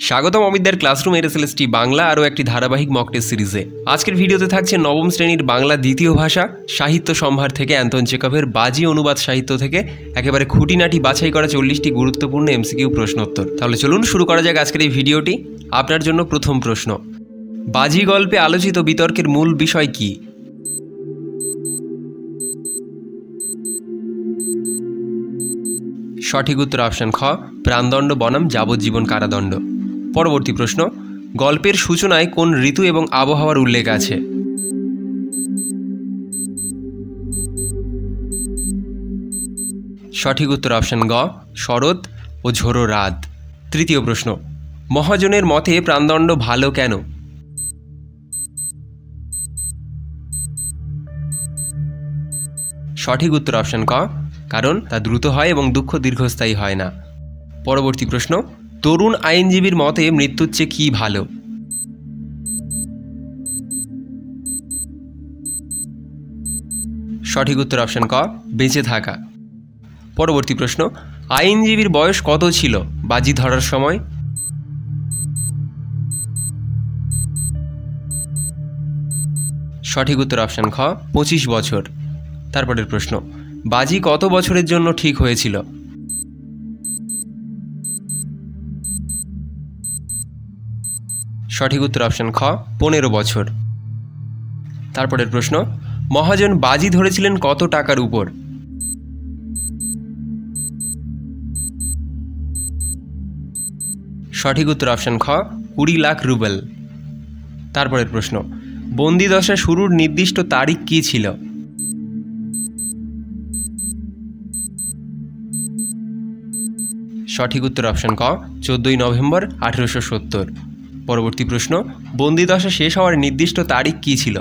স্বাগতম অমিতদের classroom SLST Bangla আরও একটি ধারাবাহিক মক টেস্ট সিরিজে। আজকের ভিডিওতে থাকছে নবম শ্রেণীর বাংলা দ্বিতীয় ভাষা সাহিত্য সম্ভার থেকে অ্যান্তন চেকভের বাজি অনুবাদ সাহিত্য থেকে একেবারে খুঁটিনাটি বাছাই করা 40টি গুরুত্বপূর্ণ এমসিকিউ প্রশ্নোত্তর। তাহলে চলুন শুরু করা যাক আজকের এই ভিডিওটি। আপনার জন্য প্রথম প্রশ্ন, বাজি গল্পে আলোচিত বিতর্কের মূল বিষয় কি? সঠিক উত্তর অপশন খ, প্রাণদণ্ড বনাম যাবজ্জীবন কারাদণ্ড। পরবর্তী প্রশ্ন, গল্পের সূচনায় কোন ঋতু এবং আবহাওয়ার উল্লেখ আছে? সঠিক উত্তর অপশন গ, শরৎ ও ঝোড়ো রাত। তৃতীয় প্রশ্ন, মহাজনের মতে প্রাণদণ্ড ভালো কেন? সঠিক উত্তর অপশন ক, কারণ তা দ্রুত হয় এবং দুঃখ দীর্ঘস্থায়ী হয় না। পরবর্তী প্রশ্ন, তরুণ আইনজীবীর মতে মৃত্যুর চেয়ে কী ভালো? সঠিক উত্তর অপশন ক, বেঁচে থাকা। পরবর্তী প্রশ্ন, আইনজীবীর বয়স কত ছিল বাজি ধরার সময়? সঠিক উত্তর অপশন খ, 25 বছর। তারপরের প্রশ্ন, বাজি কত বছরের জন্য ঠিক হয়েছিল? সঠিক উত্তর অপশন খ, 15 বছর। তারপরের প্রশ্ন, মহাজন বাজি ধরেছিলেন কত টাকার উপর? সঠিক উত্তর অপশন খ, 20 লাখ রুবেল। তারপরের প্রশ্ন, বন্দিদশা শুরুর নির্দিষ্ট তারিখ কী ছিল? সঠিক উত্তর অপশন ক, 14 নভেম্বর 1870। পরবর্তী প্রশ্ন, বন্দিদশা শেষ হওয়ার নির্দিষ্ট তারিখ কী ছিল?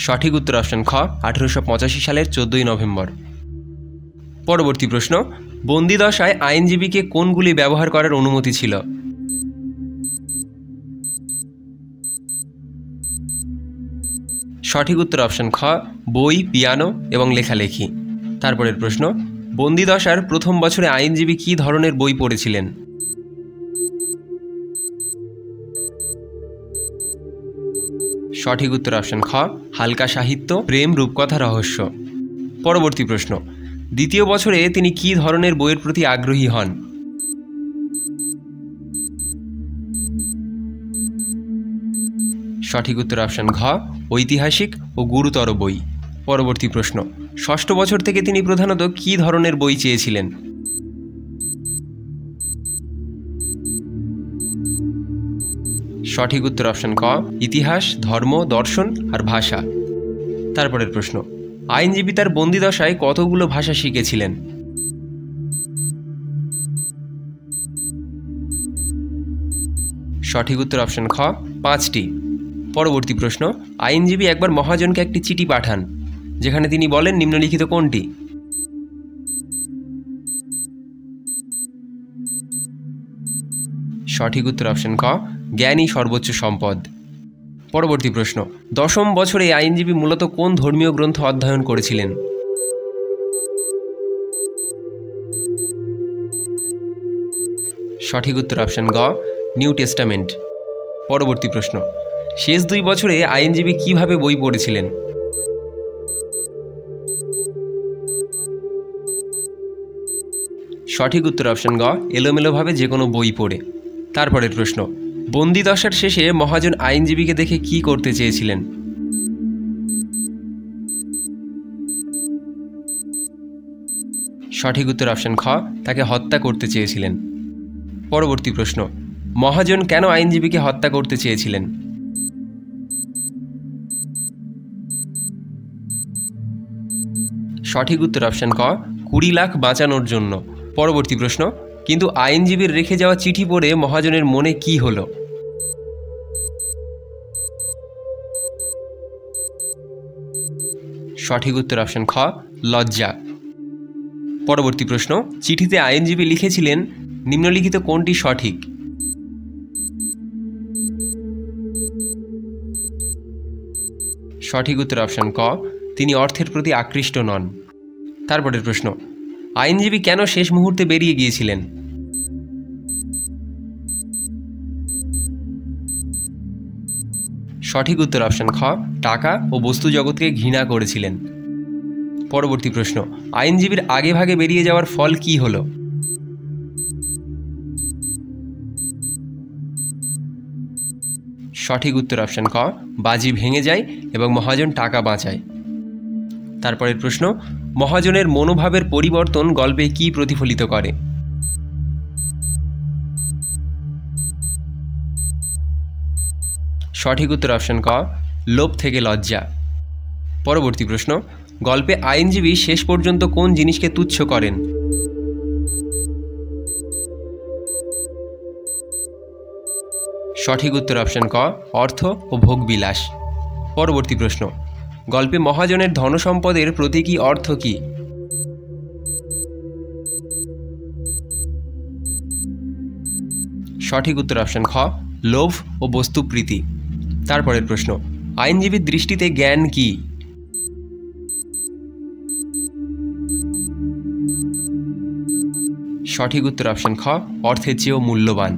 সঠিক উত্তর অপশন খ, 1885 সালের 14 নভেম্বর। পরবর্তী প্রশ্ন, বন্দিদশায় আইনজীবীকে কোনগুলি ব্যবহার করার অনুমতি ছিল? সঠিক উত্তর অপশন খ, বই, পিয়ানো এবং লেখালেখি। তারপরের প্রশ্ন, বন্দিদশার প্রথম বছরে আইনজীবী কী ধরনের বই পড়েছিলেন? সঠিক উত্তর অপশন খ, হালকা সাহিত্য, প্রেম, রূপকথা, রহস্য। পরবর্তী প্রশ্ন, দ্বিতীয় বছরে তিনি কী ধরনের বইয়ের প্রতি আগ্রহী হন? সঠিক উত্তর অপশন ঘ, ঐতিহাসিক ও গুরুতর বই। পরবর্তী প্রশ্ন, ষষ্ঠ বছর থেকে তিনি প্রধানত কী ধরনের বই চেয়েছিলেন? সঠিক উত্তর অপশন ক, ইতিহাস, ধর্ম, দর্শন আর ভাষা। তারপরের প্রশ্ন, আইনজীবী তার বন্দিদশায় কতগুলো ভাষা শিখেছিলেন? সঠিক উত্তর অপশন খ, 5টি। পরবর্তী প্রশ্ন, আইনজীবী একবার মহাজনকে একটি চিঠি পাঠান যেখানে তিনি বলেন নিম্নলিখিত কোনটি? সঠিক উত্তর অপশন ক, জ্ঞানই সর্বোচ্চ সম্পদ। পরবর্তী প্রশ্ন, দশম বছরে আইনজীবী মূলত কোন ধর্মীয় গ্রন্থ অধ্যয়ন করেছিলেন? সঠিক উত্তর অপশন গ, নিউ টেস্টামেন্ট। পরবর্তী প্রশ্ন, শেষ 2 বছরে আইনজীবী কিভাবে বই পড়েছিলেন? সঠিক উত্তর অপশন গ, এলোমেলোভাবে যে কোনো বই পড়ে। তারপরের প্রশ্ন, বন্দিদশার শেষে মহাজন আইনজীবীকে দেখে কি করতে চেয়েছিলেন? সঠিক উত্তর অপশন খ, তাকে হত্যা করতে চেয়েছিলেন। পরবর্তী প্রশ্ন, মহাজন কেন আইনজীবীকে হত্যা করতে চেয়েছিলেন? সঠিক উত্তর অপশন ক, 20 লাখ বাঁচানোর জন্য। পরবর্তী প্রশ্ন, কিন্তু আইনজীবীর রেখে যাওয়া চিঠি পড়ে মহাজনের মনে কি হলো? সঠিক উত্তর অপশন খ, লজ্জা। পরবর্তী প্রশ্ন, চিঠিতে আইনজীবী লিখেছিলেন নিম্নলিখিত কোনটি সঠিক? সঠিক উত্তর অপশন ক, তিনি অর্থের প্রতি আকৃষ্ট নন। তারপরের প্রশ্ন, আইনজীবী কেন শেষ মুহূর্তে বেরিয়ে গিয়েছিলেন? সঠিক উত্তর অপশন খ, টাকা ও বস্তু জগৎকে ঘৃণা করেছিলেন। পরবর্তী প্রশ্ন, আইনজীবীর আগে ভাগে বেরিয়ে যাওয়ার ফল কি হলো? সঠিক উত্তর অপশন খ, বাজি ভেঙে যায় এবং মহাজন টাকা বাঁচায়। তারপরের প্রশ্ন, মহাজনের মনোভাবের পরিবর্তন গল্পে কি প্রতিফলিত করে? সঠিক উত্তর অপশন ক, লোভ থেকে লজ্জা। পরবর্তী প্রশ্ন, গল্পে আইনজীবী শেষ পর্যন্ত কোন জিনিসকে তুচ্ছ করেন? সঠিক উত্তর অপশন ক, অর্থ ও ভোগবিলাস। পরবর্তী প্রশ্ন, গল্পে মহাজনের ধনসম্পদের প্রতীকী অর্থ কি? সঠিক উত্তর অপশন খ, লোভ ও বস্তুপ্রীতি। তারপরের প্রশ্ন, আইনজীবীর দৃষ্টিতে জ্ঞান কি? সঠিক উত্তর অপশন খ, অর্থের চেয়েও মূল্যবান।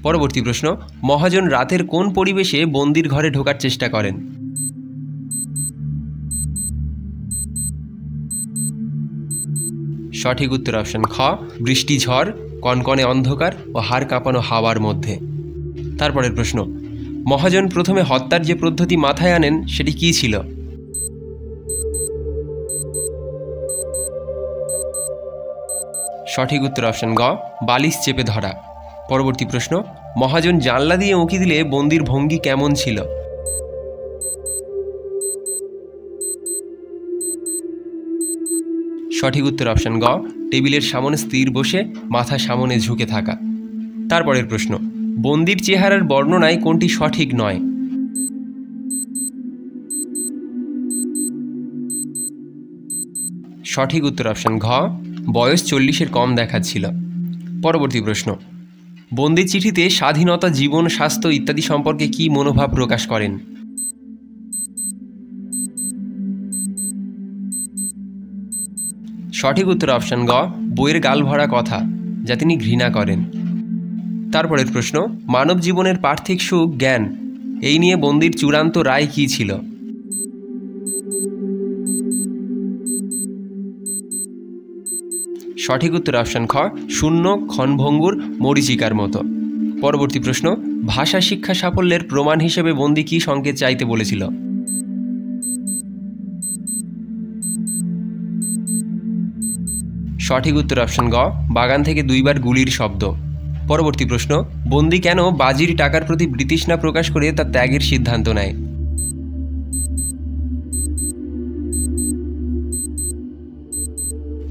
পরবর্তী প্রশ্ন, মহাজন রাতের কোন পরিবেশে বন্দির ঘরে ঢোকার চেষ্টা করেন? সঠিক উত্তর অপশন খ, বৃষ্টি, ঝড়, কনকনে অন্ধকার ও হাড় কাঁপানো হাওয়ার মধ্যে। তারপরের প্রশ্ন, মহাজন প্রথমে হত্যার যে পদ্ধতি মাথায় আনেন সেটি কী ছিল? সঠিক উত্তর অপশন গ, বালিশ চেপে ধরা। পরবর্তী প্রশ্ন, মহাজন জানলা দিয়ে উঁকি দিলে বন্দির ভঙ্গি কেমন ছিল? সঠিক উত্তর অপশন গ, টেবিলের সামনে স্থির বসে মাথা সামনে ঝুঁকে থাকা। তারপরের প্রশ্ন, বন্দির চেহারার বর্ণনায় কোনটি সঠিক নয়? সঠিক উত্তর অপশন ঘ, বয়স 40-এর কম দেখাচ্ছিল। পরবর্তী প্রশ্ন, বন্দি চিঠিতে স্বাধীনতা, জীবন, স্বাস্থ্য ইত্যাদি সম্পর্কে কি মনোভাব প্রকাশ করেন? সঠিক উত্তর অপশন গ, বইয়ের গাল ভরা কথা, যা তিনি ঘৃণা করেন। তারপরের প্রশ্ন, মানব জীবনের পার্থিক সুখ, জ্ঞান, এই নিয়ে বন্দির চূড়ান্ত রায় কী ছিল? সঠিক উত্তর অপশন খ, শূন্য, ক্ষণভঙ্গুর, মরীচিকার মতো। পরবর্তী প্রশ্ন, ভাষা শিক্ষা সাফল্যের প্রমাণ হিসেবে বন্দি কী সংকেত চাইতে বলেছিল? সঠিক উত্তর অপশন গ, বাগান থেকে 2বার গুলির শব্দ। পরবর্তী প্রশ্ন, বন্দি কেন বাজির টাকার প্রতি বিতৃষ্ণা প্রকাশ করে তার ত্যাগের সিদ্ধান্ত নেয়?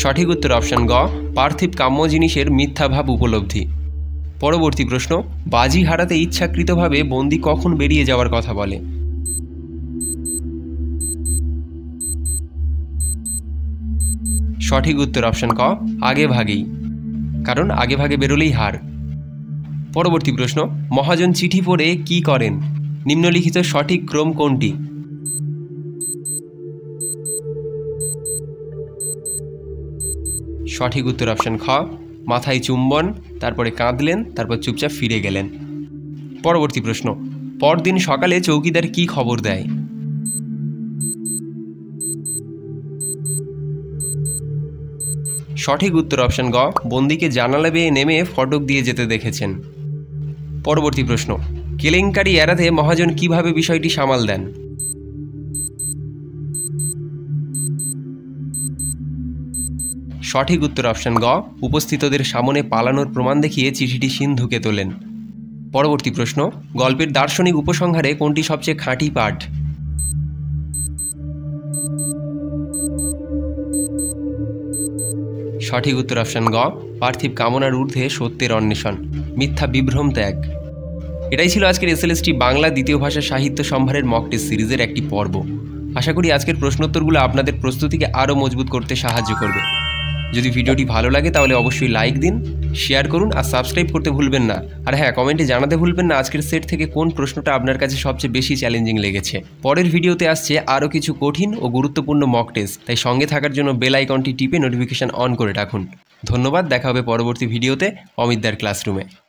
সঠিক উত্তর অপশন গ, পার্থিব কাম্য জিনিসের মিথ্যাভাব উপলব্ধি। পরবর্তী প্রশ্ন, বাজি হারাতে ইচ্ছাকৃতভাবে বন্দি কখন বেরিয়ে যাওয়ার কথা বলে? সঠিক উত্তর অপশন ক, আগে ভাগেই, কারণ আগে ভাগে বেরোলেই হার। পরবর্তী প্রশ্ন, মহাজন চিঠি পড়ে কি করেন? নিম্নলিখিত সঠিক ক্রম কোনটি? সঠিক উত্তর অপশন খ, মাথায় চুম্বন, তারপরে কাঁদলেন, তারপর চুপচাপ ফিরে গেলেন। পরবর্তী প্রশ্ন, পরদিন সকালে চৌকিদার কি খবর দেয়? সঠিক উত্তর অপশন গ, বন্দিকে জানালা বেয়ে নেমে ফটক দিয়ে যেতে দেখেছেন। পরবর্তী প্রশ্ন, কেলেঙ্কারি এড়াতে মহাজন কিভাবে বিষয়টি সামাল দেন? সঠিক উত্তর অপশন গ, উপস্থিতদের সামনে পালানোর প্রমাণ দেখিয়ে চিঠিটি সিন্ধুকে তোলেন। পরবর্তী প্রশ্ন, গল্পের দার্শনিক উপসংহারে কোনটি সবচেয়ে খাঁটি পাঠ? সঠিক উত্তর অপশন গ, পার্থিব কামনার ঊর্ধ্বে সত্যের অন্বেষণ, মিথ্যা বিভ্রম ত্যাগ। এটাই ছিল আজকের এসএলএসটি বাংলা দ্বিতীয় ভাষা সাহিত্য সম্ভারের মক টেস্ট সিরিজের একটি পর্ব। আশা করি আজকের প্রশ্নোত্তরগুলো আপনাদের প্রস্তুতিকে আরও মজবুত করতে সাহায্য করবে। যদি ভিডিওটি ভালো লাগে তাহলে অবশ্যই লাইক দিন, শেয়ার করুন আর সাবস্ক্রাইব করতে ভুলবেন না। আর হ্যাঁ, কমেন্টে জানাতে ভুলবেন না আজকের সেট থেকে কোন প্রশ্নটা আপনার কাছে সবচেয়ে বেশি চ্যালেঞ্জিং লেগেছে। পরের ভিডিওতে আসছে আরও কিছু কঠিন ও গুরুত্বপূর্ণ মক টেস্ট, তাই সঙ্গে থাকার জন্য বেল আইকনটি টিপে নোটিফিকেশন অন করে রাখুন। ধন্যবাদ, দেখা হবে পরবর্তী ভিডিওতে অমিতদার ক্লাসরুমে।